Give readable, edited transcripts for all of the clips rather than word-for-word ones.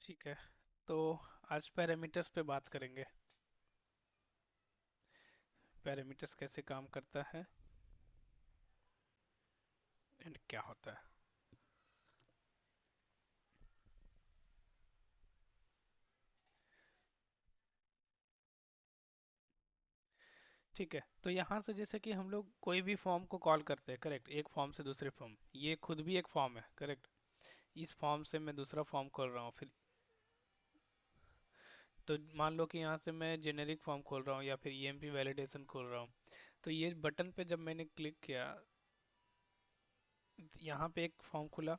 ठीक है। तो आज पैरामीटर्स पे बात करेंगे। पैरामीटर्स कैसे काम करता है एंड क्या होता है। ठीक है, तो यहाँ से जैसे कि हम लोग कोई भी फॉर्म को कॉल करते हैं, करेक्ट, एक फॉर्म से दूसरे फॉर्म, ये खुद भी एक फॉर्म है, करेक्ट। इस फॉर्म से मैं दूसरा फॉर्म खोल रहा हूँ फिर। तो मान लो कि यहाँ से मैं जेनेरिक फॉर्म खोल रहा हूँ या फिर ईएमपी वैलिडेशन खोल रहा हूँ। तो ये बटन पे जब मैंने क्लिक किया, यहाँ पे एक फॉर्म खुला।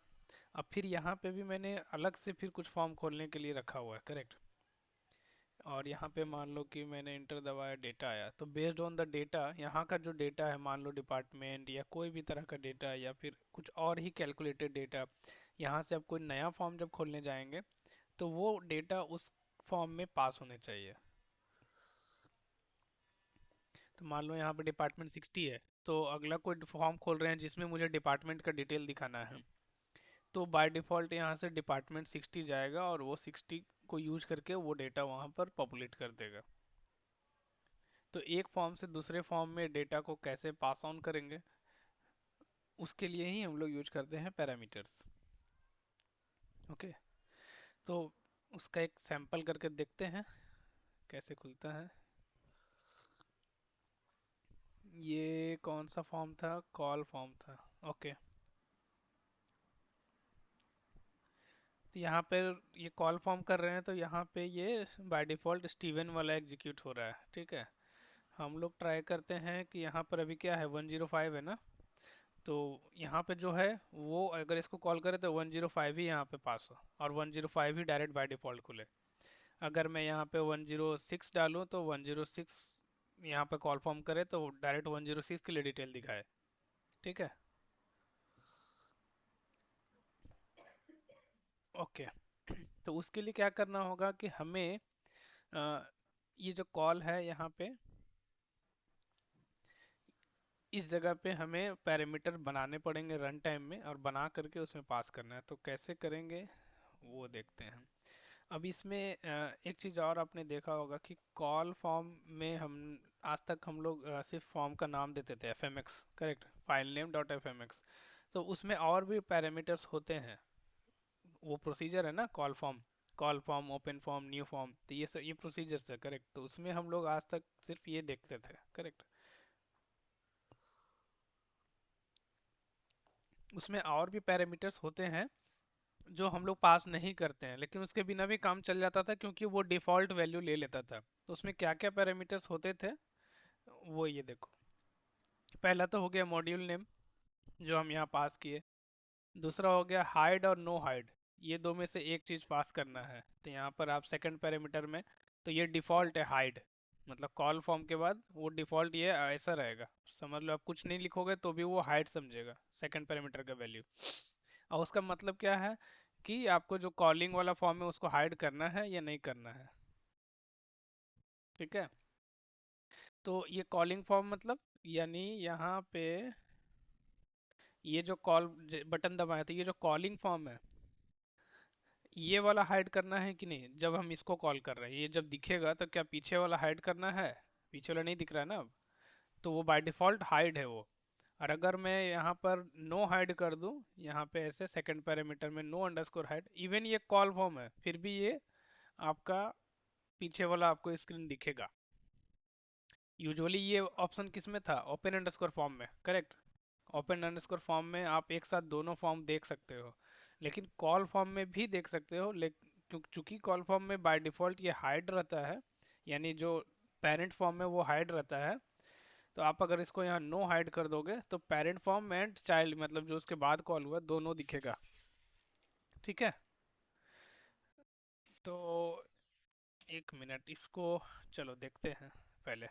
अब फिर यहाँ पे भी मैंने अलग से फिर कुछ फॉर्म खोलने के लिए रखा हुआ है, करेक्ट। और यहाँ पे मान लो कि मैंने इंटर दबाया, डेटा आया, तो बेस्ड ऑन द डेटा, यहाँ का जो डेटा है, मान लो डिपार्टमेंट या कोई भी तरह का डेटा या फिर कुछ और ही कैलकुलेटेड डेटा, यहाँ से आप कोई नया फॉर्म जब खोलने जाएंगे तो वो डेटा उस फॉर्म में पास होने चाहिए। तो मान लो यहाँ पे डिपार्टमेंट 60 है, तो अगला कोई फॉर्म खोल रहे हैं जिसमें मुझे डिपार्टमेंट का डिटेल दिखाना है, तो बाय डिफ़ॉल्ट यहाँ से डिपार्टमेंट 60 जाएगा और वो 60 को यूज करके वो डेटा वहाँ पर पॉपुलेट कर देगा। तो एक फॉर्म से दूसरे फॉर्म में डेटा को कैसे पास ऑन करेंगे, उसके लिए ही हम लोग यूज करते हैं पैरामीटर्स। ओके, तो उसका एक सैंपल करके देखते हैं कैसे खुलता है। ये कौन सा फॉर्म था? कॉल फॉर्म था। ओके, तो यहाँ पर ये कॉल फॉर्म कर रहे हैं, तो यहाँ पे ये बाय डिफ़ॉल्ट स्टीवन वाला एग्जीक्यूट हो रहा है, ठीक है। हम लोग ट्राई करते हैं कि यहाँ पर अभी क्या है, 105 है ना। तो यहाँ पे जो है वो अगर इसको कॉल करें तो 105 ही यहाँ पे पास हो और 105 ही डायरेक्ट बाय डिफ़ॉल्ट खुले। अगर मैं यहाँ पे 106 डालूँ तो 106 यहाँ पे कॉल फॉर्म करे तो डायरेक्ट 106 के लिए डिटेल दिखाए। ठीक है। ओके, तो उसके लिए क्या करना होगा कि हमें अ, ये जो कॉल है यहाँ पे, इस जगह पे हमें पैरामीटर बनाने पड़ेंगे रन टाइम में और बना करके उसमें पास करना है। तो कैसे करेंगे वो देखते हैं। अब इसमें एक चीज़ और आपने देखा होगा कि कॉल फॉर्म में हम आज तक हम लोग सिर्फ फॉर्म का नाम देते थे, F M X, correct, file name dot F M X. तो उसमें और भी पैरामीटर्स होते हैं, वो प्रोसीजर है ना, call form, open form, new form, तो ये सब ये प्रोसीजर्स है, करेक्ट। तो उसमें हम लोग आज तक सिर्फ ये देखते थे, करेक्ट। उसमें और भी पैरामीटर्स होते हैं जो हम लोग पास नहीं करते हैं, लेकिन उसके बिना भी काम चल जाता था क्योंकि वो डिफ़ॉल्ट वैल्यू ले लेता था। तो उसमें क्या क्या पैरामीटर्स होते थे वो ये देखो। पहला तो हो गया मॉड्यूल नेम, जो हम यहाँ पास किए। दूसरा हो गया हाइड और नो हाइड, ये दो में से एक चीज़ पास करना है। तो यहाँ पर आप सेकंड पैरामीटर में, तो ये डिफ़ॉल्ट है हाइड, मतलब कॉल फॉर्म के बाद वो डिफ़ॉल्ट ये ऐसा रहेगा। समझ लो, आप कुछ नहीं लिखोगे तो भी वो हाइड समझेगा सेकंड पैरामीटर का वैल्यू। और उसका मतलब क्या है कि आपको जो कॉलिंग वाला फॉर्म है उसको हाइड करना है या नहीं करना है। ठीक है, तो ये कॉलिंग फॉर्म मतलब, यानी यहाँ पे ये जो कॉल बटन दबाए, तो ये जो कॉलिंग फॉर्म है, ये वाला हाइड करना है कि नहीं। जब हम इसको कॉल कर रहे हैं, ये जब दिखेगा तो क्या पीछे वाला हाइड करना है? पीछे वाला नहीं दिख रहा है ना अब, तो वो बाय डिफ़ॉल्ट हाइड है वो। और अगर मैं यहाँ पर नो हाइड कर दूँ, यहाँ पे ऐसे सेकंड पैरामीटर में नो अंडरस्कोर हाइड, इवन ये कॉल फॉर्म है फिर भी ये आपका पीछे वाला आपको स्क्रीन दिखेगा। यूजुअली ये ऑप्शन किस में था? ओपन अंडरस्कोर फॉर्म में, करेक्ट। ओपन अंडरस्कोर फॉर्म में आप एक साथ दोनों फॉर्म देख सकते हो, लेकिन कॉल फॉर्म में भी देख सकते हो, लेकिन चूंकि कॉल फॉर्म में बाय डिफ़ॉल्ट ये हाइड रहता है, यानी जो पेरेंट फॉर्म में वो हाइड रहता है। तो आप अगर इसको यहाँ नो हाइड कर दोगे तो पेरेंट फॉर्म एंड चाइल्ड, मतलब जो उसके बाद कॉल हुआ, दोनों दिखेगा। ठीक है, तो एक मिनट इसको, चलो देखते हैं पहले।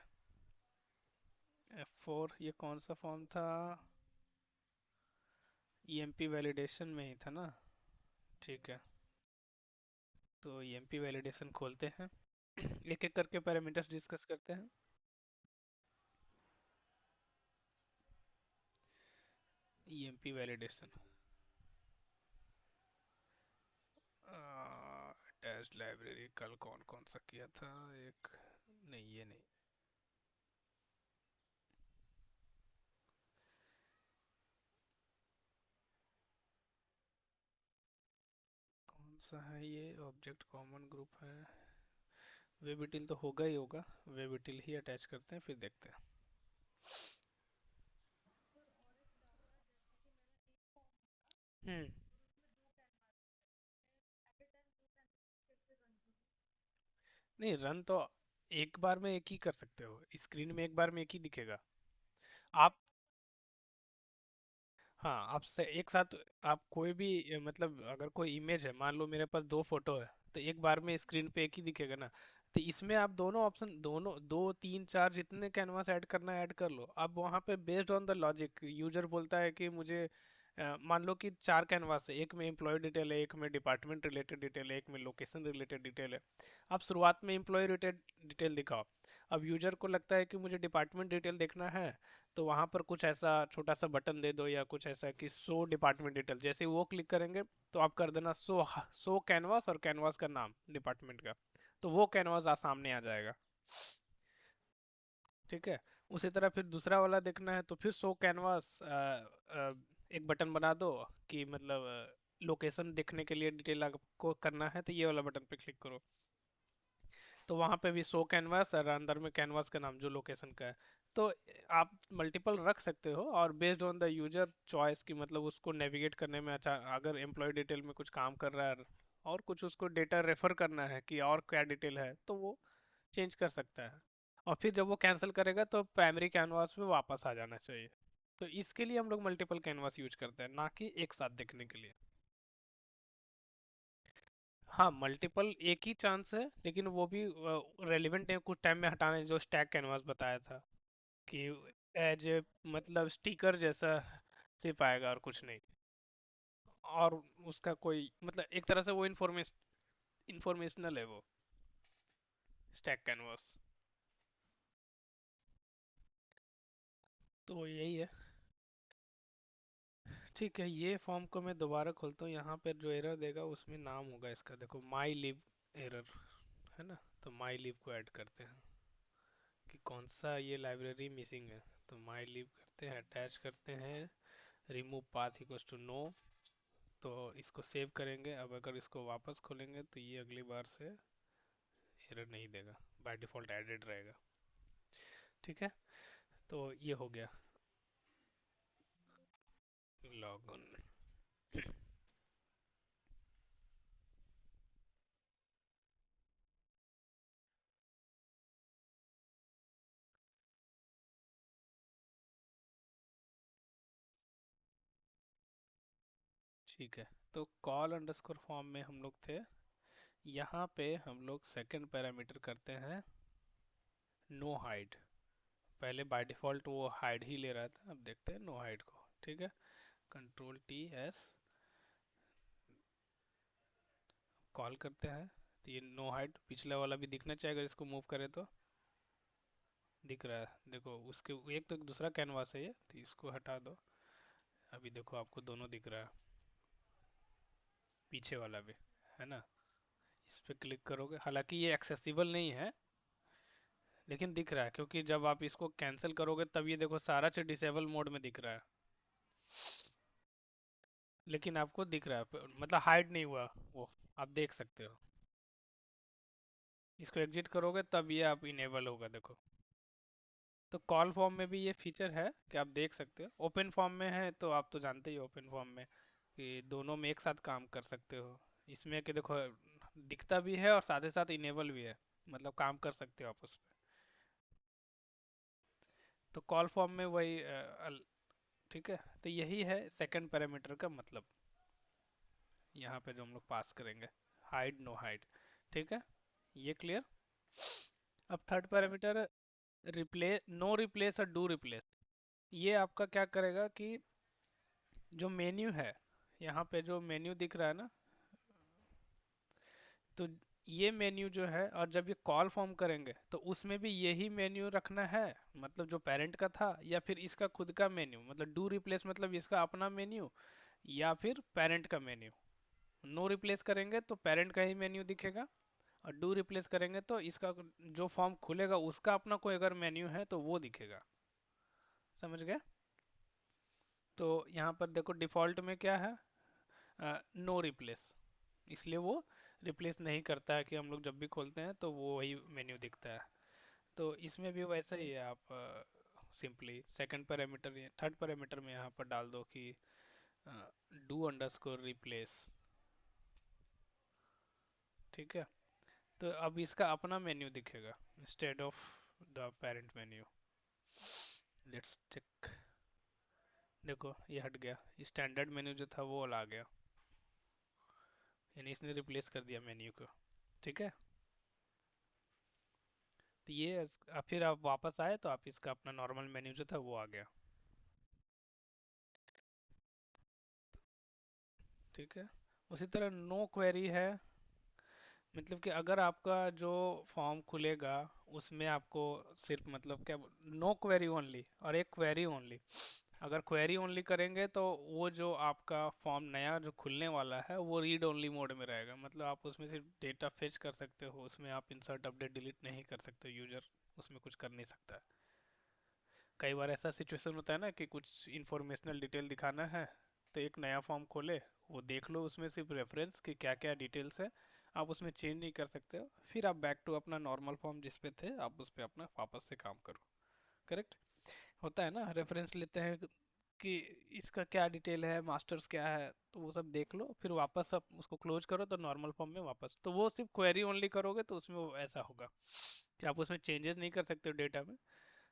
F4 ये कौन सा फॉर्म था? ईएमपी वैलिडेशन में ही था ना। ठीक है, तो ईएमपी वैलिडेशन खोलते हैं, एक एक करके पैरामीटर्स डिस्कस करते हैं। ईएमपी वैलिडेशन, अटैच्ड लाइब्रेरी कल कौन कौन सा किया था? एक, नहीं ये नहीं। कौन सा है ये? ऑब्जेक्ट कॉमन ग्रुप है। वेब यूटिल तो होगा ही होगा। वेब यूटिल ही अटैच करते हैं, फिर देखते हैं। हम्म। नहीं, रन तो एक बार में एक ही कर सकते हो, स्क्रीन में एक बार में एक ही दिखेगा। आप, हाँ, आप से एक साथ, आप कोई भी मतलब अगर कोई इमेज है, मान लो मेरे पास दो फोटो है, तो एक बार में स्क्रीन पे एक ही दिखेगा ना। तो इसमें आप दोनों ऑप्शन, दोनों दो तीन चार जितने कैनवास ऐड करना है ऐड कर लो। अब वहाँ पे based on the logic user बोलता है कि मुझे मान लो कि चार कैनवास है, एक में एम्प्लॉय डिटेल है, एक में डिपार्टमेंट रिलेटेड डिटेल है, एक में लोकेशन रिलेटेड डिटेल है। आप शुरुआत में एम्प्लॉय रिलेटेड डिटेल दिखाओ। अब यूजर को लगता है कि मुझे डिपार्टमेंट डिटेल देखना है, तो वहाँ पर कुछ ऐसा छोटा सा बटन दे दो या कुछ ऐसा कि शो डिपार्टमेंट डिटेल, जैसे ही वो क्लिक करेंगे तो आप कर देना शो कैनवास और कैनवास का नाम डिपार्टमेंट का। तो वो कैनवास सामने आ जाएगा। ठीक है। उसी तरह फिर दूसरा वाला देखना है तो फिर शो कैनवास, एक बटन बना दो कि मतलब लोकेशन देखने के लिए डिटेल आपको करना है तो ये वाला बटन पे क्लिक करो। तो वहाँ पे भी शो कैनवास और अंदर में कैनवास का नाम जो लोकेशन का है। तो आप मल्टीपल रख सकते हो और based on the user choice की, मतलब उसको नेविगेट करने में अच्छा, अगर एम्प्लॉय डिटेल में कुछ काम कर रहा है और कुछ उसको डेटा रेफर करना है कि और क्या डिटेल है, तो वो चेंज कर सकता है। और फिर जब वो कैंसिल करेगा तो प्राइमरी कैनवास पे वापस आ जाना चाहिए। तो इसके लिए हम लोग मल्टीपल कैनवास यूज करते हैं, ना कि एक साथ देखने के लिए। हाँ, मल्टीपल एक ही चांस है, लेकिन वो भी रेलिवेंट है कुछ टाइम में हटाने, जो स्टैक कैनवास बताया था कि एज ए मतलब स्टिकर जैसा सिर्फ आएगा और कुछ नहीं। और उसका कोई मतलब एक तरह से वो इंफॉर्मेशनल है वो स्टैक कैनवास। तो यही है। ठीक है, ये फॉर्म को मैं दोबारा खोलता हूँ। यहाँ पर जो एरर देगा उसमें नाम होगा इसका, देखो माई लिव एरर है ना। तो माई लिव को ऐड करते हैं कि कौन सा ये लाइब्रेरी मिसिंग है। तो माई लिव करते हैं, अटैच करते हैं, remove path equals to no. तो इसको सेव करेंगे। अब अगर इसको वापस खोलेंगे तो ये अगली बार से एरर नहीं देगा, बाय डिफ़ॉल्ट एडेड रहेगा। ठीक है, तो ये हो गया लॉग इन। ठीक है, तो कॉल अंडरस्कोर फॉर्म में हम लोग थे। यहाँ पे हम लोग सेकंड पैरामीटर करते हैं नो हाइड। पहले बाय डिफ़ॉल्ट वो हाइड ही ले रहा था, अब देखते हैं नो हाइड को। ठीक है, कंट्रोल टी एस कॉल करते हैं। तो ये नो हाइड पिछला वाला भी दिखना चाहिए, अगर इसको मूव करें तो दिख रहा है। देखो उसके एक तो दूसरा कैनवास है ये, तो इसको हटा दो। अभी देखो आपको दोनों दिख रहा है, पीछे वाला भी, है ना। इस पे क्लिक करोगे, हालांकि ये एक्सेसिबल नहीं है, लेकिन दिख रहा है क्योंकि जब आप इसको कैंसिल करोगे तब ये देखो सारा चीज डिसेबल मोड में दिख रहा है। लेकिन आपको दिख रहा है मतलब हाइड नहीं हुआ वो, आप देख सकते हो। इसको एग्जिट करोगे तब ये आप इनेबल होगा, देखो। तो कॉल फॉर्म में भी ये फीचर है कि आप देख सकते हो। ओपन फॉर्म में है तो आप तो जानते ही ओपन फॉर्म में कि दोनों में एक साथ काम कर सकते हो। इसमें कि देखो दिखता भी है और साथ ही साथ इनेबल भी है, मतलब काम कर सकते हो आप उस पर। तो कॉल फॉर्म में वही ठीक है। तो यही है सेकंड पैरामीटर का मतलब, यहाँ पे जो हम लोग पास करेंगे, हाइड नो हाइड। ठीक है, ये क्लियर। अब third parameter, replace, no replace और डू रिप्लेस। ये आपका क्या करेगा कि जो मेन्यू है, यहाँ पे जो मेन्यू दिख रहा है ना, तो ये मेन्यू जो है, और जब ये कॉल फॉर्म करेंगे तो उसमें भी यही मेन्यू रखना है, मतलब जो पेरेंट का था, या फिर इसका खुद का मेन्यू, मतलब डू रिप्लेस मतलब इसका अपना मेन्यू या फिर पेरेंट का मेन्यू। नो रिप्लेस करेंगे तो पेरेंट का ही मेन्यू दिखेगा, और डू रिप्लेस करेंगे तो इसका जो फॉर्म खुलेगा उसका अपना कोई अगर मेन्यू है तो वो दिखेगा। समझ गए? तो यहाँ पर देखो डिफ़ॉल्ट में क्या है, नो रिप्लेस, इसलिए वो रिप्लेस नहीं करता है कि हम लोग जब भी खोलते हैं तो वो वही मेन्यू दिखता है। तो इसमें भी वैसा ही है, आप सिंपली सेकंड पैरामीटर या थर्ड पैरामीटर में यहाँ पर डाल दो कि डू अंडरस्कोर रिप्लेस। ठीक है, तो अब इसका अपना मेन्यू दिखेगा instead of the parent menu. Let's check. देखो ये हट गया, स्टैंडर्ड मेन्यू जो था वो वाला आ गया, यानी इसने रिप्लेस कर दिया मेन्यू को। ठीक है, तो ये फिर आप वापस आए तो आप इसका अपना नॉर्मल मेन्यू जो था वो आ गया। ठीक है, उसी तरह नो क्वेरी है, मतलब कि अगर आपका जो फॉर्म खुलेगा उसमें आपको सिर्फ मतलब क्या, नो क्वेरी ओनली और एक क्वेरी ओनली। अगर क्वेरी ओनली करेंगे तो वो जो आपका फॉर्म नया जो खुलने वाला है वो रीड ओनली मोड में रहेगा, मतलब आप उसमें सिर्फ डेटा फेच कर सकते हो, उसमें आप इंसर्ट अपडेट डिलीट नहीं कर सकते, यूजर उसमें कुछ कर नहीं सकता है। कई बार ऐसा सिचुएशन होता है ना कि कुछ इंफॉर्मेशनल डिटेल दिखाना है, तो एक नया फॉर्म खोले, वो देख लो उसमें सिर्फ रेफरेंस कि क्या क्या डिटेल्स है, आप उसमें चेंज नहीं कर सकते हो, फिर आप बैक टू अपना नॉर्मल फॉर्म जिस पे थे आप उस पे अपना वापस से काम करो। करेक्ट? होता है ना, रेफरेंस लेते हैं कि इसका क्या डिटेल है, मास्टर्स क्या है, तो वो सब देख लो, फिर वापस आप उसको क्लोज करो तो नॉर्मल फॉर्म में वापस, तो वो सिर्फ क्वेरी ओनली करोगे तो उसमें वो ऐसा होगा कि आप उसमें चेंजेस नहीं कर सकते हो डेटा में,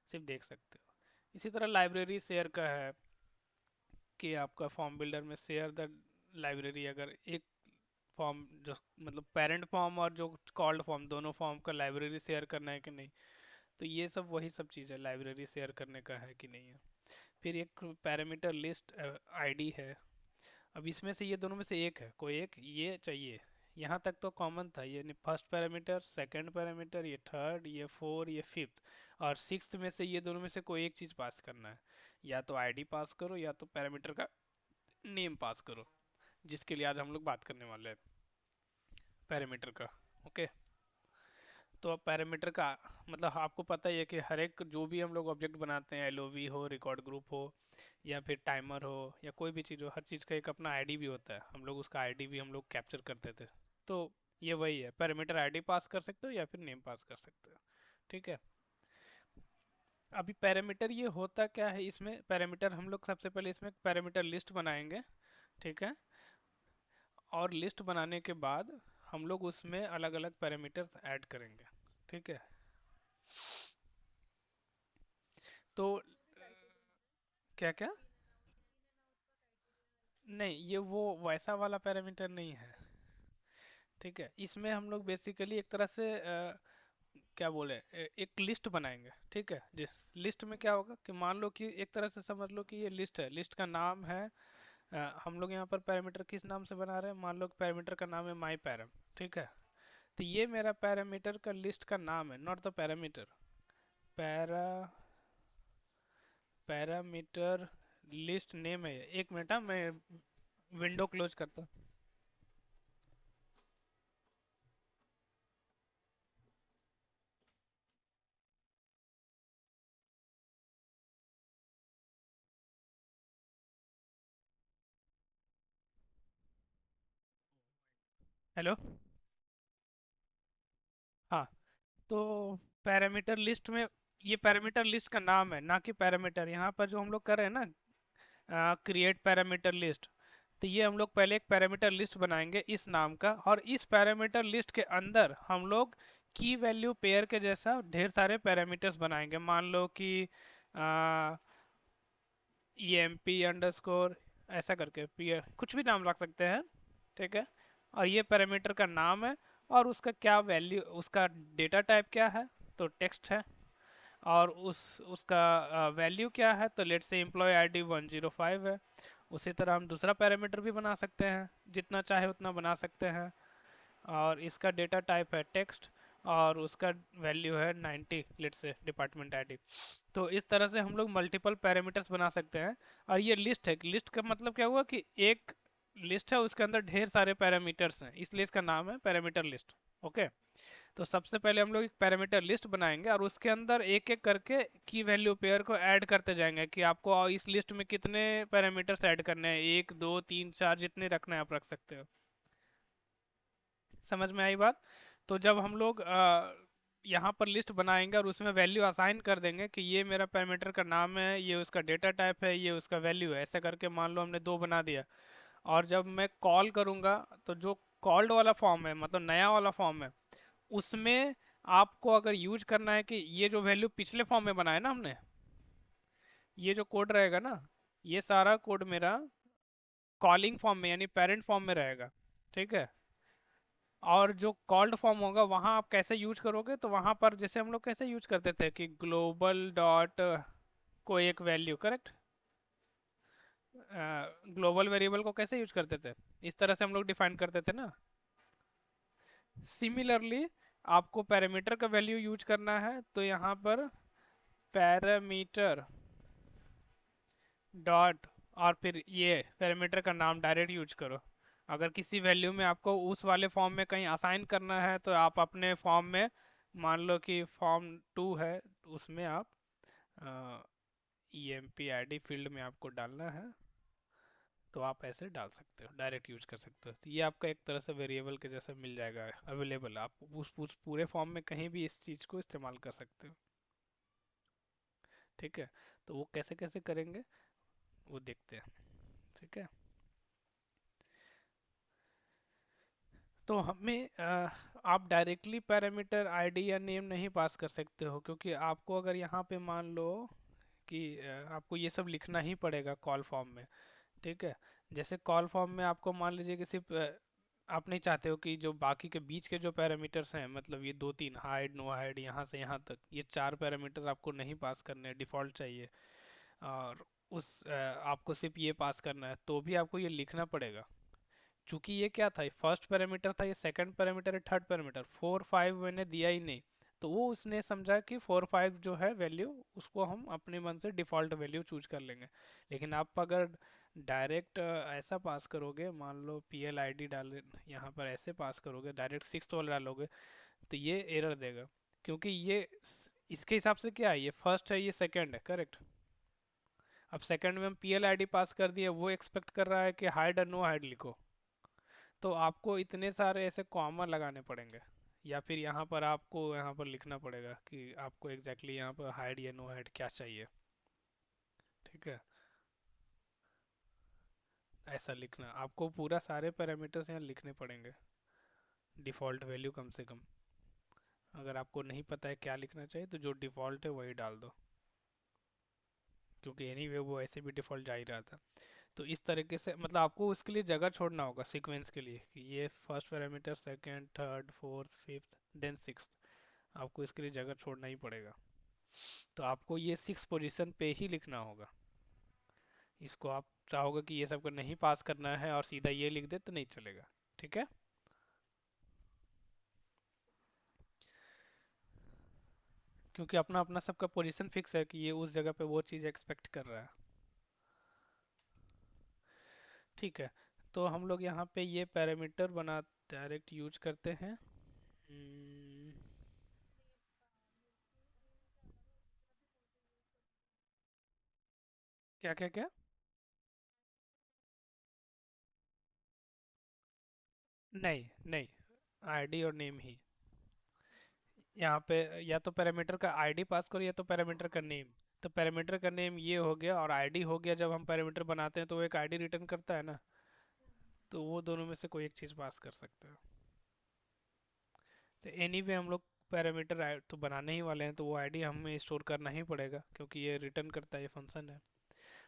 सिर्फ देख सकते हो। इसी तरह लाइब्रेरी शेयर का है कि आपका फॉर्म बिल्डर में शेयर द लाइब्रेरी, अगर एक फॉर्म जो मतलब पेरेंट फॉर्म और जो कॉल्ड फॉर्म दोनों फॉर्म का लाइब्रेरी शेयर करना है कि नहीं, तो ये सब वही सब चीज़ है, लाइब्रेरी शेयर करने का है कि नहीं है। फिर एक पैरामीटर लिस्ट आईडी है, अब इसमें से ये दोनों में से एक है, कोई एक ये चाहिए। यहाँ तक तो कॉमन था, ये फर्स्ट पैरामीटर, सेकंड पैरामीटर, ये थर्ड, ये फोर, ये फिफ्थ, और सिक्स्थ में से ये दोनों में से कोई एक चीज़ पास करना है, या तो आईडी पास करो या तो पैरामीटर का नेम पास करो, जिसके लिए आज हम लोग बात करने वाले हैं, पैरामीटर का। ओके, तो अब पैरामीटर का मतलब आपको पता ही है कि हर एक जो भी हम लोग ऑब्जेक्ट बनाते हैं, एलओवी हो, रिकॉर्ड ग्रुप हो, या फिर टाइमर हो, या कोई भी चीज़ हो, हर चीज़ का एक अपना आईडी भी होता है, हम लोग उसका आईडी भी हम लोग कैप्चर करते थे। तो ये वही है, पैरामीटर आईडी पास कर सकते हो या फिर नेम पास कर सकते हो। ठीक है, अभी पैरामीटर ये होता क्या है, इसमें पैरामीटर हम लोग सबसे पहले इसमें पैरामीटर लिस्ट बनाएंगे। ठीक है, और लिस्ट बनाने के बाद हम लोग उसमें अलग अलग पैरामीटर्स ऐड करेंगे। ठीक है, तो क्या क्या, नहीं ये वो वैसा वाला पैरामीटर नहीं है। ठीक है, इसमें हम लोग बेसिकली एक तरह से क्या बोले, एक लिस्ट बनाएंगे। ठीक है, जिस लिस्ट में क्या होगा कि मान लो कि एक तरह से समझ लो कि ये लिस्ट है, लिस्ट का नाम है, हम लोग यहाँ पर पैरामीटर किस नाम से बना रहे हैं, मान लो कि पैरामीटर का नाम है माई पैराम। ठीक है, तो ये मेरा पैरामीटर का लिस्ट का नाम है, not the parameter. Para parameter list name है ये। एक मिनट, हाँ, मैं विंडो क्लोज करता हूँ। हेलो। हाँ, तो पैरामीटर लिस्ट में ये पैरामीटर लिस्ट का नाम है, ना कि पैरामीटर। यहाँ पर जो हम लोग कर रहे हैं ना, क्रिएट पैरामीटर लिस्ट, तो ये हम लोग पहले एक पैरामीटर लिस्ट बनाएंगे इस नाम का, और इस पैरामीटर लिस्ट के अंदर हम लोग की वैल्यू पेयर के जैसा ढेर सारे पैरामीटर्स बनाएंगे। मान लो कि ई एम पी अंडरस्कोर ऐसा करके कुछ भी नाम रख सकते हैं। ठीक है, और ये पैरामीटर का नाम है, और उसका क्या वैल्यू, उसका डेटा टाइप क्या है, तो टेक्स्ट है, और उसका वैल्यू क्या है, तो लेट से एम्प्लॉय आईडी 105 है। उसी तरह हम दूसरा पैरामीटर भी बना सकते हैं, जितना चाहे उतना बना सकते हैं, और इसका डेटा टाइप है टेक्स्ट, और उसका वैल्यू है 90, लेट से डिपार्टमेंट आईडी। तो इस तरह से हम लोग मल्टीपल पैरामीटर्स बना सकते हैं। और ये लिस्ट है, लिस्ट का मतलब क्या हुआ कि एक लिस्ट है, उसके अंदर ढेर सारे पैरामीटर्स हैं, इसलिए इसका नाम है पैरामीटर लिस्ट। ओके। तो सबसे पहले हम लोग एक पैरामीटर लिस्ट बनाएंगे और उसके अंदर एक एक करके की वैल्यू पेयर को ऐड करते जाएंगे कि आपको इस लिस्ट में कितने पैरामीटर्स ऐड करने हैं, एक दो तीन चार, जितने रखना है आप रख सकते हो। समझ में आई बात? तो जब हम लोग यहाँ पर लिस्ट बनाएंगे और उसमें वैल्यू असाइन कर देंगे कि ये मेरा पैरामीटर का नाम है, ये उसका डेटा टाइप है, ये उसका वैल्यू है, ऐसा करके मान लो हमने दो बना दिया। और जब मैं कॉल करूँगा तो जो कॉल्ड वाला फॉर्म है, मतलब नया वाला फॉर्म है, उसमें आपको अगर यूज करना है कि ये जो वैल्यू पिछले फॉर्म में बनाया ना हमने, ये जो कोड रहेगा ना, ये सारा कोड मेरा कॉलिंग फॉर्म में यानी पेरेंट फॉर्म में रहेगा। ठीक है। और जो कॉल्ड फॉर्म होगा वहाँ आप कैसे यूज करोगे, तो वहाँ पर जैसे हम लोग कैसे यूज करते थे कि ग्लोबल डॉट कोई एक वैल्यू, करेक्ट, ग्लोबल वेरिएबल को कैसे यूज करते थे, इस तरह से हम लोग डिफाइन करते थे ना। सिमिलरली आपको पैरामीटर का वैल्यू यूज करना है, तो यहाँ पर पैरामीटर डॉट और फिर ये पैरामीटर का नाम डायरेक्ट यूज करो। अगर किसी वैल्यू में आपको उस वाले फॉर्म में कहीं असाइन करना है तो आप अपने फॉर्म में, मान लो कि फॉर्म टू है, उसमें आप E M P I D field में आपको डालना है, तो आप ऐसे डाल सकते हो, डायरेक्ट यूज कर सकते हो। तो ये आपका एक तरह से वेरिएबल के जैसा मिल जाएगा, अवेलेबल, आप उस पूरे फॉर्म में कहीं भी इस चीज़ को इस्तेमाल कर सकते हो। ठीक है। तो वो कैसे कैसे करेंगे वो देखते हैं। ठीक है। तो हमें आप डायरेक्टली पैरामीटर आईडी या नेम नहीं पास कर सकते हो, क्योंकि आपको अगर यहाँ पे मान लो कि आपको ये सब लिखना ही पड़ेगा कॉल फॉर्म में। ठीक है। जैसे कॉल फॉर्म में आपको मान लीजिए कि सिर्फ आप नहीं चाहते हो कि जो बाकी के बीच के जो पैरामीटर्स हैं, मतलब ये दो तीन, हाइड नो हाइड, यहाँ से यहाँ तक, ये चार पैरामीटर आपको नहीं पास करने, डिफ़ॉल्ट चाहिए। और आपको सिर्फ ये पास करना है, तो भी आपको ये लिखना पड़ेगा। चूंकि ये क्या था, ये फर्स्ट पैरामीटर था, ये सेकंड पैरामीटर है, थर्ड पैरामीटर, फोर फाइव मैंने दिया ही नहीं। तो वो उसने समझा कि फोर फाइव जो है वैल्यू, उसको हम अपने मन से डिफ़ॉल्ट वैल्यू चूज कर लेंगे। लेकिन आप अगर डायरेक्ट ऐसा पास करोगे, मान लो पी एल आई डी डाल, यहाँ पर ऐसे पास करोगे, डायरेक्ट सिक्स वाला डालोगे, तो ये एरर देगा। क्योंकि ये इसके हिसाब से क्या है, ये फर्स्ट है, ये सेकंड है, करेक्ट। अब सेकंड में हम पी एल आई डी पास कर दिए, वो एक्सपेक्ट कर रहा है कि हाइड और नो हाइड लिखो। तो आपको इतने सारे ऐसे कॉमा लगाने पड़ेंगे, या फिर यहाँ पर आपको यहाँ पर लिखना पड़ेगा कि आपको एग्जैक्टली यहाँ पर हाइड या नो हाइड क्या चाहिए। ठीक है। ऐसा लिखना आपको, पूरा सारे पैरामीटर्स यहाँ लिखने पड़ेंगे, डिफ़ॉल्ट वैल्यू कम से कम। अगर आपको नहीं पता है क्या लिखना चाहिए तो जो डिफ़ॉल्ट है वही डाल दो, क्योंकि एनीवे वो ऐसे भी डिफ़ॉल्ट जा ही रहा था। तो इस तरीके से, मतलब आपको उसके लिए जगह छोड़ना होगा सीक्वेंस के लिए, कि ये first parameter, second, third, fourth, fifth, then sixth, आपको इसके लिए जगह छोड़ना ही पड़ेगा। तो आपको ये सिक्स पोजीशन पे ही लिखना होगा। इसको आप चाहोगे कि ये सबको नहीं पास करना है और सीधा ये लिख दे तो नहीं चलेगा। ठीक है। क्योंकि अपना अपना सबका पोजीशन फिक्स है कि ये उस जगह पे वो चीज़ एक्सपेक्ट कर रहा है। ठीक है। तो हम लोग यहाँ पे ये पैरामीटर बना डायरेक्ट यूज करते हैं। क्या क्या क्या? नहीं नहीं, आईडी और नेम ही। यहाँ पे या तो पैरामीटर का आईडी पास करो या तो पैरामीटर का नेम। तो पैरामीटर का नेम ये हो गया और आईडी हो गया, जब हम पैरामीटर बनाते हैं तो वो एक आईडी रिटर्न करता है ना, तो वो दोनों में से कोई एक चीज़ पास कर सकते हो। तो एनीवे हम लोग पैरामीटर तो बनाने ही वाले हैं, तो वो आईडी हमें स्टोर करना ही पड़ेगा क्योंकि ये रिटर्न करता है, ये फंक्शन है।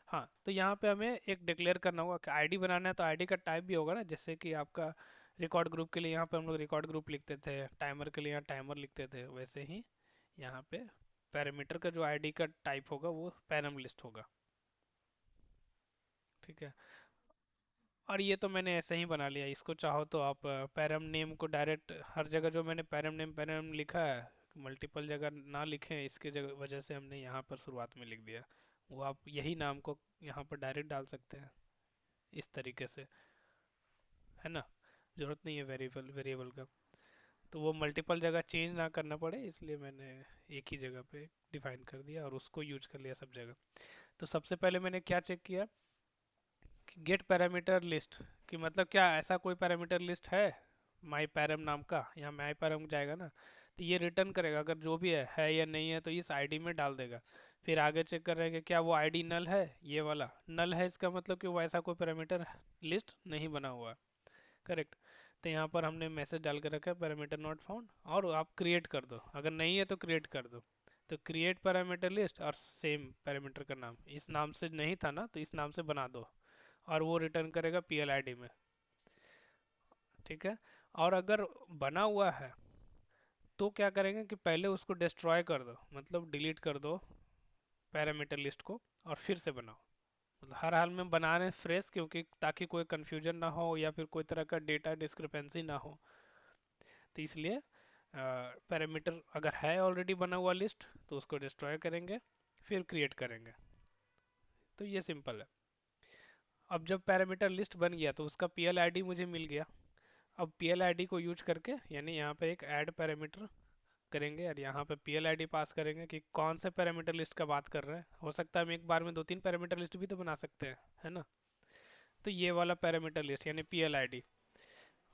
हाँ, तो यहाँ पे हमें एक डिक्लेयर करना होगा कि आईडी बनाना है, तो आईडी का टाइप भी होगा ना, जैसे कि आपका रिकॉर्ड ग्रुप के लिए यहाँ पे हम लोग रिकॉर्ड ग्रुप लिखते थे, टाइमर के लिए यहाँ टाइमर लिखते थे, वैसे ही यहाँ पे पैरामीटर का जो आईडी का टाइप होगा वो पैरम लिस्ट होगा। ठीक है। और ये तो मैंने ऐसे ही बना लिया, इसको चाहो तो आप पैरम नेम को डायरेक्ट हर जगह, जो मैंने पैरम लिखा है, मल्टीपल जगह ना लिखें इसके जगह वजह से हमने यहाँ पर शुरुआत में लिख दिया। वो आप यही नाम को यहाँ पर डायरेक्ट डाल सकते हैं, इस तरीके से। है ना, ज़रूरत नहीं है वेरिएबल वेरिएबल का। तो वो मल्टीपल जगह चेंज ना करना पड़े, इसलिए मैंने एक ही जगह पे डिफाइन कर दिया और उसको यूज कर लिया सब जगह। तो सबसे पहले मैंने क्या चेक किया कि गेट पैरामीटर लिस्ट, कि मतलब क्या ऐसा कोई पैरामीटर लिस्ट है माई पैरम नाम का, यहाँ माई पैरम जाएगा ना, तो ये रिटर्न करेगा अगर जो भी है या नहीं है तो इस आईडी में डाल देगा। फिर आगे चेक कर रहे हैं कि क्या वो आईडी नल है, ये वाला नल है, इसका मतलब कि वो ऐसा कोई पैरामीटर लिस्ट नहीं बना हुआ है। करेक्ट। तो यहाँ पर हमने मैसेज डाल के रखा है पैरामीटर नॉट फाउंड, और आप क्रिएट कर दो, अगर नहीं है तो क्रिएट कर दो। तो क्रिएट पैरामीटर लिस्ट और सेम पैरामीटर का नाम, इस नाम से नहीं था ना तो इस नाम से बना दो, और वो रिटर्न करेगा PLID में। ठीक है। और अगर बना हुआ है तो क्या करेंगे कि पहले उसको डिस्ट्रॉय कर दो, मतलब डिलीट कर दो पैरामीटर लिस्ट को, और फिर से बनाओ। मतलब हर हाल में बना रहे हैं फ्रेश, क्योंकि ताकि कोई कन्फ्यूजन ना हो या फिर कोई तरह का डेटा डिस्क्रिपेंसी ना हो। तो इसलिए पैरामीटर अगर है ऑलरेडी बना हुआ लिस्ट तो उसको डिस्ट्रॉय करेंगे, फिर क्रिएट करेंगे। तो ये सिंपल है। अब जब पैरामीटर लिस्ट बन गया तो उसका PLID मुझे मिल गया। अब PLID को यूज करके, यानी यहाँ पे एक ऐड पैरामीटर करेंगे और यहाँ पे PLID पास करेंगे कि कौन से पैरामीटर लिस्ट का बात कर रहे हैं। हो सकता है हम एक बार में 2-3 पैरामीटर लिस्ट भी तो बना सकते हैं, है ना। तो ये वाला पैरामीटर लिस्ट यानी PLID,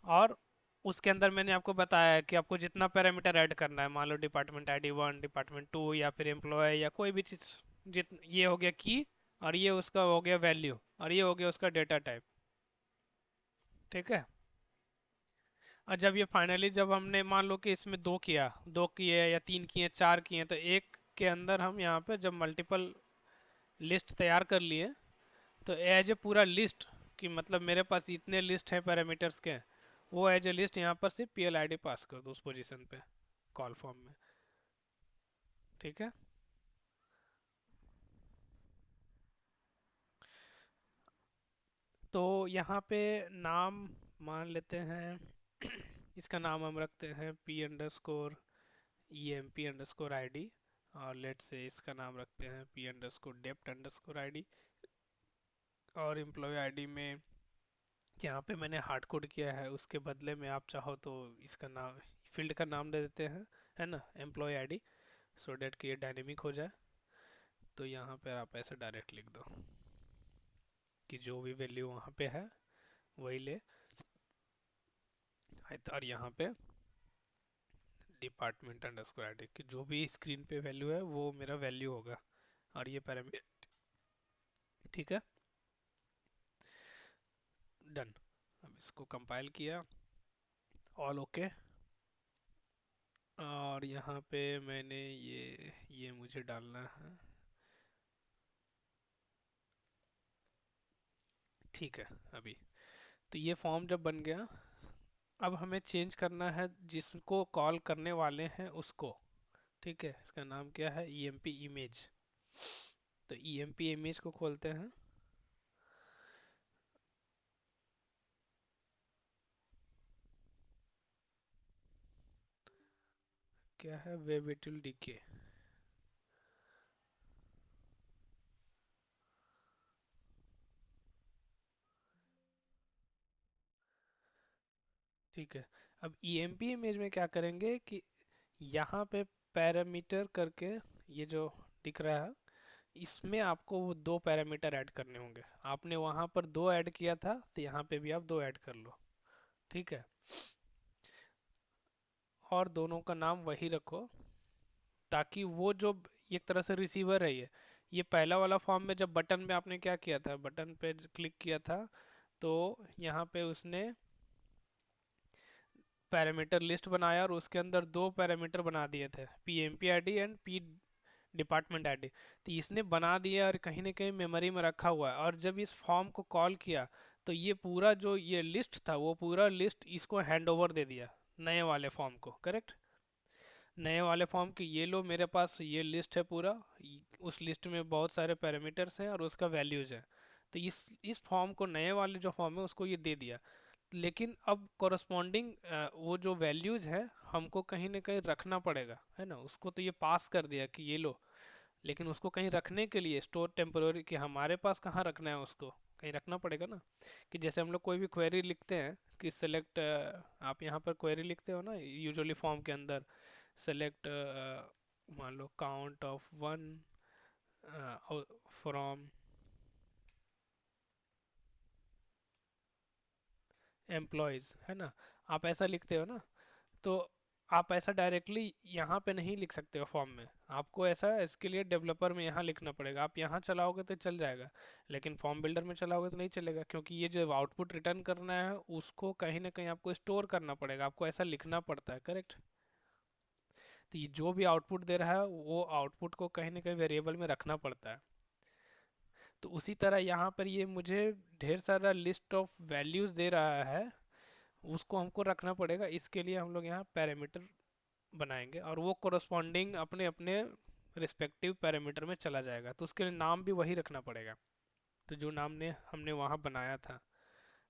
और उसके अंदर मैंने आपको बताया है कि आपको जितना पैरामीटर ऐड करना है, मान लो डिपार्टमेंट ID 1, डिपार्टमेंट 2, या फिर एम्प्लॉय या कोई भी चीज़, जित ये हो गया की, और ये उसका हो गया वैल्यू, और ये हो गया उसका डेटा टाइप। ठीक है। और जब ये फाइनली जब हमने मान लो कि इसमें दो किया, दो किए या तीन किए, चार किए, तो एक के अंदर हम यहाँ पे जब मल्टीपल लिस्ट तैयार कर लिए, तो एज ए पूरा लिस्ट, कि मतलब मेरे पास इतने लिस्ट हैं पैरामीटर्स के, वो एज ए लिस्ट यहाँ पर सिर्फ PLID पास कर दो उस पोजीशन पे कॉल फॉर्म में। ठीक है। तो यहाँ पे नाम मान लेते हैं इसका नाम हम रखते हैं P_EMP_ID, और लेट से इसका नाम रखते हैं P_DEPT_ID। और एम्प्लॉय आईडी में यहाँ पे मैंने हार्ड कोड किया है, उसके बदले में आप चाहो तो इसका नाम, फील्ड का नाम दे देते हैं, है ना, एम्प्लॉय ID, सो डेट कि ये डायनेमिक हो जाए। तो यहाँ पर आप ऐसे डायरेक्ट लिख दो कि जो भी वैल्यू वहाँ पे है वही ले, और यहाँ पे डिपार्टमेंट_ID की जो भी स्क्रीन पे वैल्यू है वो मेरा वैल्यू होगा, और ये पैरामीटर। ठीक है। डन। अब इसको कंपाइल किया, ऑल ओके। और यहाँ पे मैंने ये मुझे डालना है। ठीक है। अभी तो ये फॉर्म जब बन गया, अब हमें चेंज करना है जिसको कॉल करने वाले हैं उसको। ठीक है। इसका नाम क्या है, EMP इमेज। तो EMP इमेज को खोलते हैं। क्या है, वेब इट डीके। ठीक है। अब EMP इमेज में क्या करेंगे कि यहाँ पे पैरामीटर करके, ये जो दिख रहा है, इसमें आपको वो दो पैरामीटर ऐड करने होंगे। आपने वहाँ पर दो ऐड किया था तो यहाँ पे भी आप दो ऐड कर लो। ठीक है। और दोनों का नाम वही रखो, ताकि वो जो एक तरह से रिसीवर है, ये पहला वाला फॉर्म में जब बटन में आपने क्या किया था, बटन पे क्लिक किया था, तो यहाँ पे उसने पैरामीटर लिस्ट बनाया और उसके अंदर दो पैरामीटर बना दिए थे, PMP ID and P department ID। तो इसने बना दिया और कहीं ना कहीं मेमोरी में रखा हुआ है, और जब इस फॉर्म को कॉल किया तो ये पूरा जो ये लिस्ट था वो पूरा लिस्ट इसको हैंड ओवर दे दिया नए वाले फॉर्म को। करेक्ट। नए वाले फॉर्म की ये लो, मेरे पास ये लिस्ट है पूरा, उस लिस्ट में बहुत सारे पैरामीटर्स हैं और उसका वैल्यूज है। तो इस फॉर्म को, नए वाले जो फॉर्म है उसको ये दे दिया। लेकिन अब कोरस्पॉन्डिंग वो जो वैल्यूज है हमको कहीं ना कहीं रखना पड़ेगा, है ना। उसको तो ये पास कर दिया कि ये लो, लेकिन उसको कहीं रखने के लिए स्टोर टेम्पोररी, कि हमारे पास कहाँ रखना है उसको, कहीं रखना पड़ेगा ना। कि जैसे हम लोग कोई भी क्वेरी लिखते हैं कि सेलेक्ट, आप यहाँ पर क्वेरी लिखते हो ना यूजुअली फॉर्म के अंदर, सेलेक्ट मान लो count of one from employees, है ना, आप ऐसा लिखते हो ना। तो आप ऐसा डायरेक्टली यहाँ पे नहीं लिख सकते हो फॉर्म में, आपको ऐसा इसके लिए डेवलपर में यहाँ लिखना पड़ेगा। आप यहाँ चलाओगे तो चल जाएगा, लेकिन फॉर्म बिल्डर में चलाओगे तो नहीं चलेगा, क्योंकि ये जो आउटपुट रिटर्न करना है उसको कहीं ना कहीं आपको स्टोर करना पड़ेगा, आपको ऐसा लिखना पड़ता है, करेक्ट। तो ये जो भी आउटपुट दे रहा है वो आउटपुट को कहीं ना कहीं वेरिएबल में रखना पड़ता है। तो उसी तरह यहाँ पर ये मुझे ढेर सारा लिस्ट ऑफ वैल्यूज़ दे रहा है, उसको हमको रखना पड़ेगा। इसके लिए हम लोग यहाँ पैरामीटर बनाएंगे और वो कोरस्पॉन्डिंग अपने अपने रिस्पेक्टिव पैरामीटर में चला जाएगा, तो उसके लिए नाम भी वही रखना पड़ेगा। तो जो नाम ने हमने वहाँ बनाया था,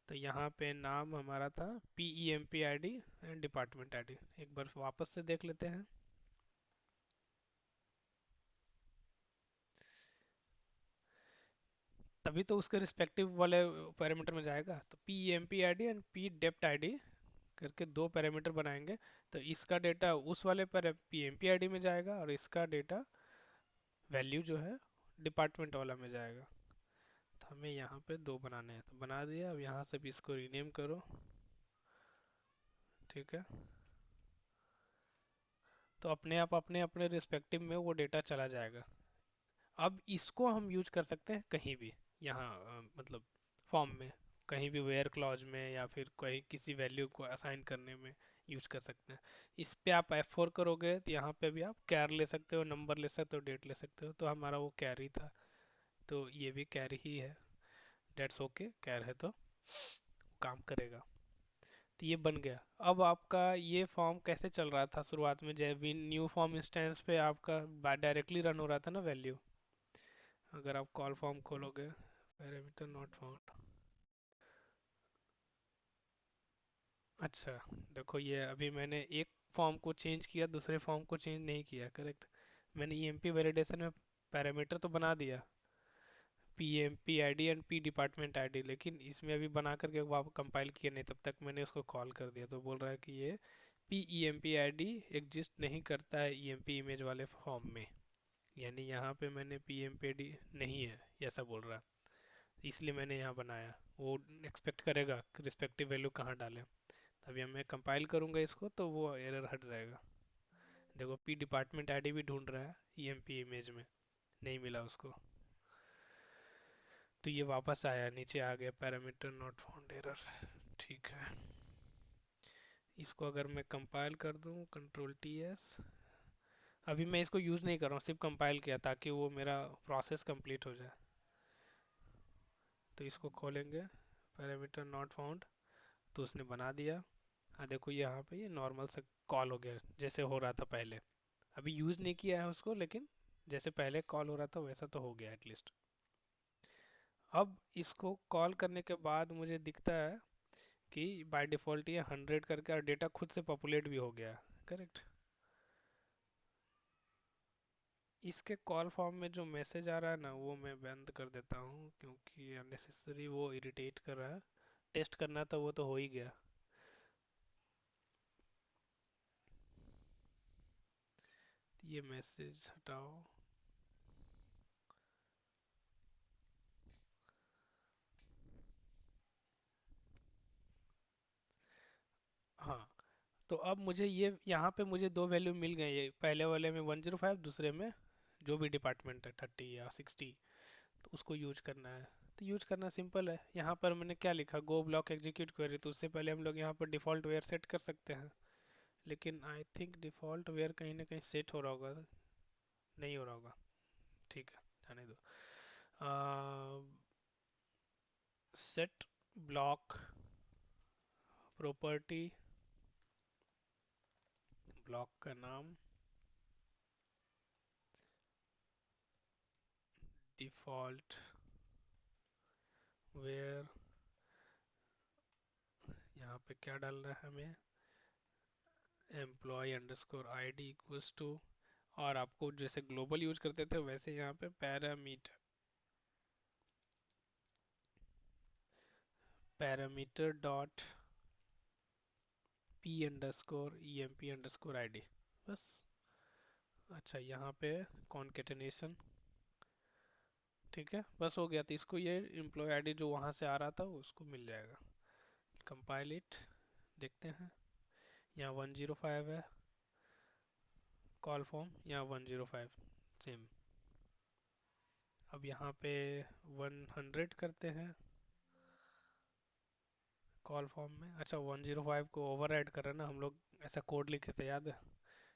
तो यहाँ पे नाम हमारा था PEMP ID and department ID। एक बार वापस से देख लेते हैं। तभी तो उसके रिस्पेक्टिव वाले पैरामीटर में जाएगा। तो PEMP ID and PDEPT ID करके दो पैरामीटर बनाएंगे। तो इसका डेटा उस वाले पर PEMP ID में जाएगा और इसका डेटा वैल्यू जो है डिपार्टमेंट वाला में जाएगा। तो हमें यहाँ पे दो बनाने हैं, तो बना दिया। अब यहाँ से भी इसको रीनेम करो, ठीक है। तो अपने आप अपने अपने रिस्पेक्टिव में वो डेटा चला जाएगा। अब इसको हम यूज कर सकते हैं कहीं भी, यहाँ मतलब फॉर्म में, कहीं भी वेयर क्लॉज में या फिर कोई किसी वैल्यू को असाइन करने में यूज कर सकते हैं। इस पे आप F4 करोगे तो यहाँ पे भी आप कैर ले सकते हो, नंबर ले सकते हो, डेट ले सकते हो। तो हमारा वो कैर ही था, तो ये भी कैर ही है। डेट्स ओके, कैर है तो काम करेगा। तो ये बन गया। अब आपका ये फॉर्म कैसे चल रहा था शुरुआत में, जब भी न्यू फॉर्म इंस्टेंस पे आपका डायरेक्टली रन हो रहा था ना वैल्यू। अगर आप कॉल फॉर्म खोलोगे, पैरामीटर नॉट फाउंड। अच्छा, देखो ये अभी मैंने एक फॉर्म को चेंज किया, दूसरे फॉर्म को चेंज नहीं किया, करेक्ट। मैंने EMP वैलिडेशन में पैरामीटर तो बना दिया, PEMP ID and P department ID, लेकिन इसमें अभी बना करके वापस कंपाइल किया नहीं, तब तक मैंने उसको कॉल कर दिया। तो बोल रहा है कि ये PEMP ID एग्जिस्ट नहीं करता है EMP इमेज वाले फॉर्म में, यानी यहाँ पे मैंने PEMP ID नहीं है, ऐसा बोल रहा है। इसलिए मैंने यहाँ बनाया। वो एक्सपेक्ट करेगा कि रिस्पेक्टिव वैल्यू कहाँ डालें। तभी मैं कंपाइल करूँगा इसको तो वो एरर हट जाएगा। देखो P डिपार्टमेंट ID भी ढूंढ रहा है EMP इमेज में, नहीं मिला उसको। तो ये वापस आया, नीचे आ गया पैरामीटर नॉट फाउंड एरर, ठीक है। इसको अगर मैं कंपाइल कर दूं Ctrl+TS, अभी मैं इसको यूज़ नहीं कर रहा हूँ, सिर्फ कंपाइल किया ताकि वो मेरा प्रोसेस कंप्लीट हो जाए। तो इसको खोलेंगे, पैरामीटर नॉट फाउंड, तो उसने बना दिया। हाँ देखो यहाँ पे ये नॉर्मल से कॉल हो गया जैसे हो रहा था पहले। अभी यूज़ नहीं किया है उसको, लेकिन जैसे पहले कॉल हो रहा था वैसा तो हो गया एटलीस्ट। अब इसको कॉल करने के बाद मुझे दिखता है कि बाय डिफ़ॉल्ट ये 100 करके और डेटा खुद से पॉपुलेट भी हो गया, करेक्ट। इसके कॉल फॉर्म में जो मैसेज आ रहा है ना वो मैं बंद कर देता हूँ, क्योंकि अननेसेसरी वो इरिटेट कर रहा है। टेस्ट करना था वो तो हो ही गया। ये मैसेज हटाओ। हाँ, तो अब मुझे ये यहाँ पे मुझे दो वैल्यू मिल गई है, पहले वाले में 105, दूसरे में जो भी डिपार्टमेंट है 30 या 60, तो उसको यूज करना है। तो यूज करना सिंपल है। यहाँ पर मैंने क्या लिखा, गो ब्लॉक एग्जीक्यूट क्वेरी, तो उससे पहले हम लोग यहाँ पर डिफ़ॉल्ट वेयर सेट कर सकते हैं। लेकिन आई थिंक डिफ़ॉल्ट वेयर कहीं ना कहीं सेट हो रहा होगा, नहीं हो रहा होगा, ठीक है, जाने दो। सेट ब्लॉक प्रॉपर्टी, ब्लॉक का नाम डिफ़ॉल्ट वेयर, यहाँ पे क्या डालना है हमें, employee_id = और आपको जैसे ग्लोबल यूज करते थे वैसे यहाँ पे parameter parameter dot P underscore E M P underscore I D, बस। अच्छा, यहाँ पे कॉन्केटेनेशन, ठीक है, बस हो गया। तो इसको ये एम्प्लॉय आईडी जो वहाँ से आ रहा था उसको मिल जाएगा। कंपाइल इट, देखते हैं। यहाँ 105 है कॉल फॉर्म, यहाँ 105 सेम। अब यहाँ पे 100 करते हैं कॉल फॉर्म में। अच्छा, 105 को ओवर ऐड कर रहे हैं ना हम लोग, ऐसा कोड लिखे थे याद है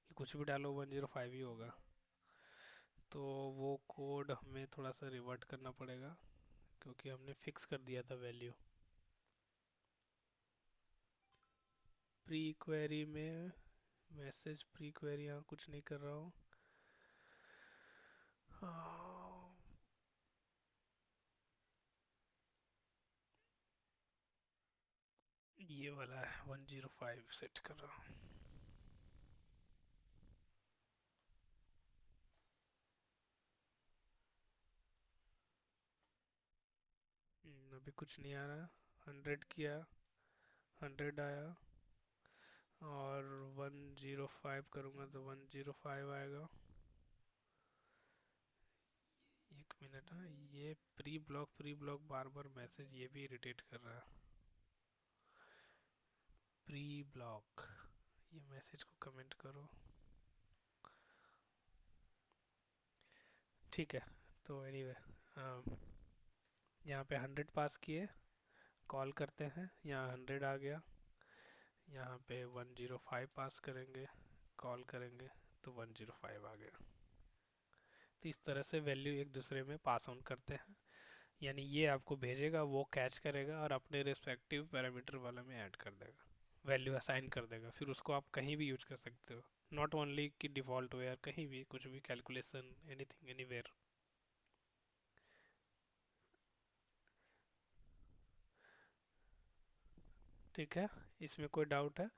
कि कुछ भी डालो 105 ही होगा। तो वो कोड हमें थोड़ा सा रिवर्ट करना पड़ेगा क्योंकि हमने फिक्स कर दिया था वैल्यू। प्री क्वेरी में मैसेज, प्री क्वेरी यहाँ कुछ नहीं कर रहा हूँ। ये वाला है 105 सेट कर रहा हूँ। अभी कुछ नहीं आ रहा। 100 किया, 100 आया, और 105 करूँगा तो 105 आएगा। एक मिनट, हाँ, ये प्री ब्लॉक बार बार मैसेज ये भी इरिटेट कर रहा है। प्री ब्लॉक, ये मैसेज को कमेंट करो, ठीक है। तो एनीवे, यहाँ पे 100 पास किए, कॉल करते हैं, यहाँ 100 आ गया। यहाँ पे 105 पास करेंगे, कॉल करेंगे तो 105 आ गया। तो इस तरह से वैल्यू एक दूसरे में पास ऑन करते हैं। यानी ये आपको भेजेगा, वो कैच करेगा और अपने रिस्पेक्टिव पैरामीटर वाला में ऐड कर देगा, वैल्यू असाइन कर देगा। फिर उसको आप कहीं भी यूज कर सकते हो, नॉट ओनली कि डिफ़ॉल्ट हो या कहीं भी, कुछ भी कैलकुलेशन, एनीथिंग एनीवेयर। ठीक है, इसमें कोई डाउट है?